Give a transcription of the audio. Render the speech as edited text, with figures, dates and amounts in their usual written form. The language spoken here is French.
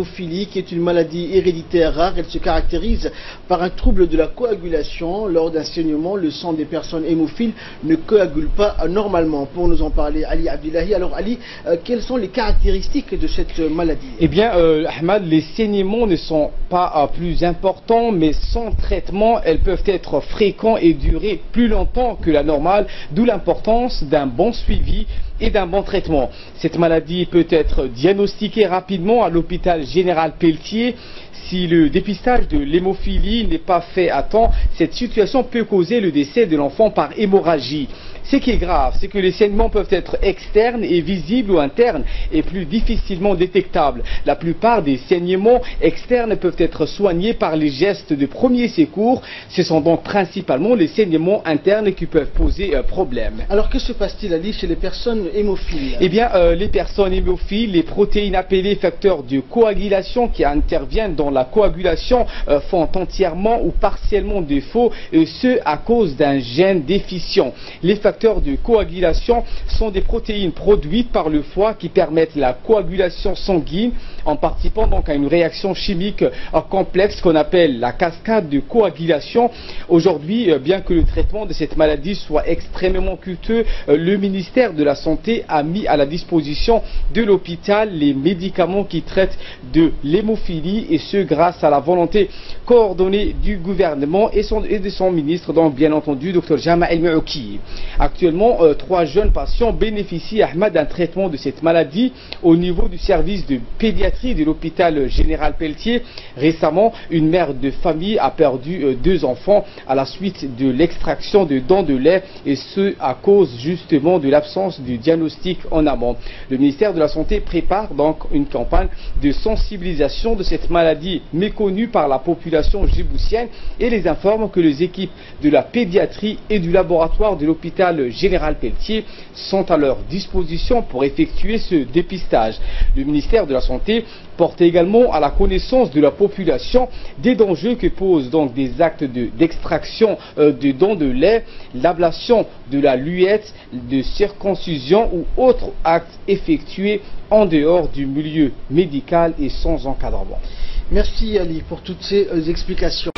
l'hémophilie, qui est une maladie héréditaire rare. Elle se caractérise par un trouble de la coagulation. Lors d'un saignement, le sang des personnes hémophiles ne coagule pas normalement. Pour nous en parler, Ali Abdullahi. Alors Ali, quelles sont les caractéristiques de cette maladie? Eh bien, Ahmad, les saignements ne sont pas plus importants, mais sans traitement, elles peuvent être fréquents et durer plus longtemps que la normale, d'où l'importance d'un bon suivi et d'un bon traitement. Cette maladie peut être diagnostiquée rapidement à l'hôpital général Pelletier. Si le dépistage de l'hémophilie n'est pas fait à temps, cette situation peut causer le décès de l'enfant par hémorragie. Ce qui est grave, c'est que les saignements peuvent être externes et visibles ou internes et plus difficilement détectables. La plupart des saignements externes peuvent être soignés par les gestes de premier secours. Ce sont donc principalement les saignements internes qui peuvent poser problème. Alors que se passe-t-il, Ali, chez les personnes hémophiles? Eh bien, les personnes hémophiles, les protéines appelées facteurs de coagulation qui interviennent dans la coagulation font entièrement ou partiellement défaut, et ce à cause d'un gène déficient. Les facteurs de coagulation sont des protéines produites par le foie qui permettent la coagulation sanguine en participant donc à une réaction chimique complexe qu'on appelle la cascade de coagulation. Aujourd'hui, bien que le traitement de cette maladie soit extrêmement coûteux, le ministère de la Santé a mis à la disposition de l'hôpital les médicaments qui traitent de l'hémophilie, et ce grâce à la volonté coordonnée du gouvernement et de son ministre, donc bien entendu Dr Jama El-Mouki. Actuellement, 3 jeunes patients bénéficient, Ahmad, d'un traitement de cette maladie au niveau du service de pédiatrie de l'hôpital général Pelletier. Récemment, une mère de famille a perdu 2 enfants à la suite de l'extraction de dents de lait, et ce à cause justement de l'absence du diagnostic en amont. Le ministère de la Santé prépare donc une campagne de sensibilisation de cette maladie méconnue par la population djiboutienne et les informe que les équipes de la pédiatrie et du laboratoire de l'hôpital général Pelletier sont à leur disposition pour effectuer ce dépistage. Le ministère de la Santé porte également à la connaissance de la population des dangers que posent donc des actes d'extraction de dents de lait, l'ablation de la luette, de circoncision ou autres actes effectués en dehors du milieu médical et sans encadrement. Merci Ali pour toutes ces explications.